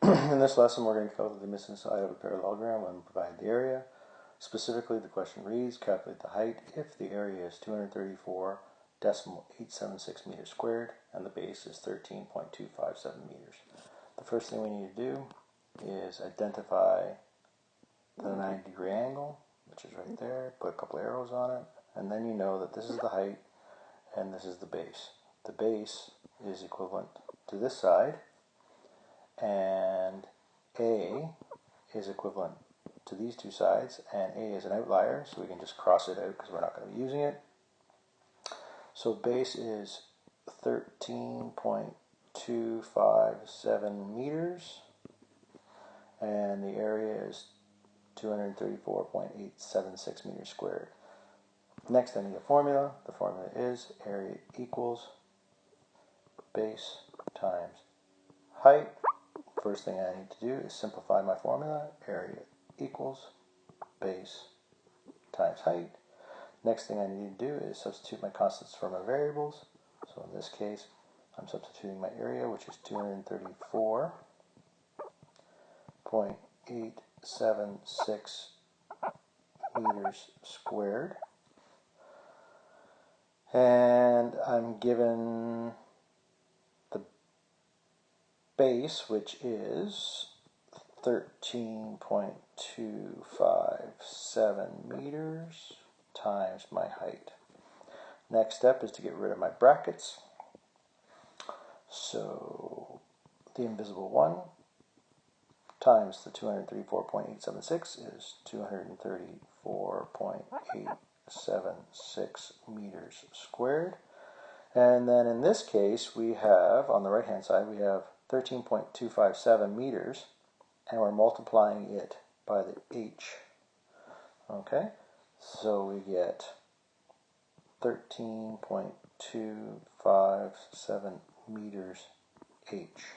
In this lesson, we're going to calculate the missing side of a parallelogram when provided the area. Specifically, the question reads, calculate the height if the area is 234.876 meters squared and the base is 13.257 meters. The first thing we need to do is identify the 90-degree angle, which is right there. Put a couple arrows on it, and then you know that this is the height and this is the base. The base is equivalent to this side, and A is equivalent to these two sides, and A is an outlier, so we can just cross it out because we're not going to be using it. So base is 13.257 meters, and the area is 234.876 meters squared. Next, I need a formula. The formula is area equals base times height. First thing I need to do is simplify my formula. Area equals base times height. Next thing I need to do is substitute my constants for my variables. So in this case, I'm substituting my area, which is 234.876 meters squared. And I'm given the base, which is 13.257 meters times my height. Next step is to get rid of my brackets. So the invisible 1 times the 234.876 is 234.876 meters squared. And then in this case, we have, on the right hand side, we have 13.257 meters, and we're multiplying it by the h. Okay, so we get 13.257 meters h.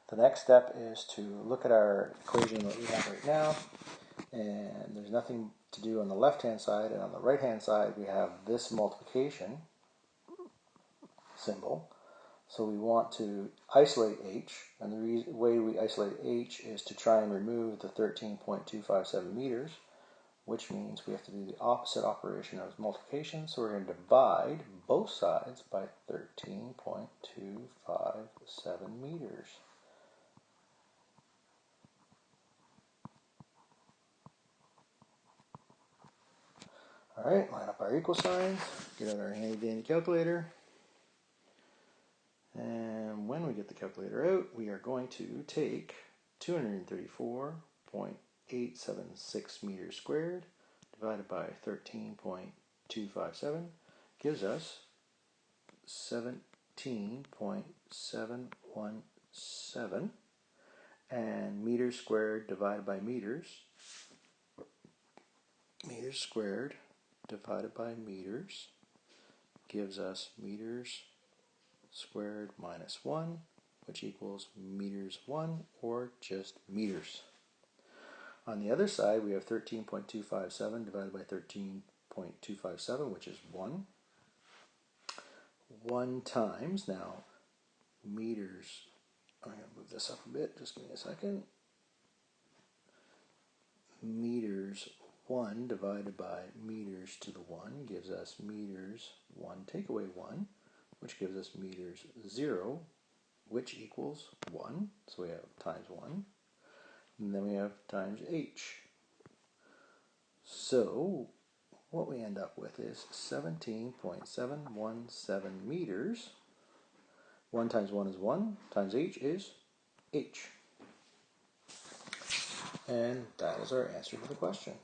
The next step is to look at our equation that we have right now, and there's nothing to do on the left hand side, and on the right hand side we have this multiplication symbol. So we want to isolate h, and the way we isolate h is to try and remove the 13.257 meters, which means we have to do the opposite operation of multiplication. So we're going to divide both sides by 13.257 meters. Alright, line up our equal signs, get out our handy dandy calculator, and when we get the calculator out, we are going to take 234.876 meters squared divided by 13.257 gives us 17.717, and meters squared divided by meters squared divided by meters gives us meters squared minus 1, which equals meters 1, or just meters. On the other side, we have 13.257 divided by 13.257, which is 1. 1 times, now, meters, I'm going to move this up a bit, just give me a second. Meters 1 divided by meters to the 1 gives us meters 1 take away 1, which gives us meters 0, which equals 1. So we have times 1. And then we have times h. So what we end up with is 17.717 meters. 1 times 1 is 1, times h is h. And that is our answer to the question.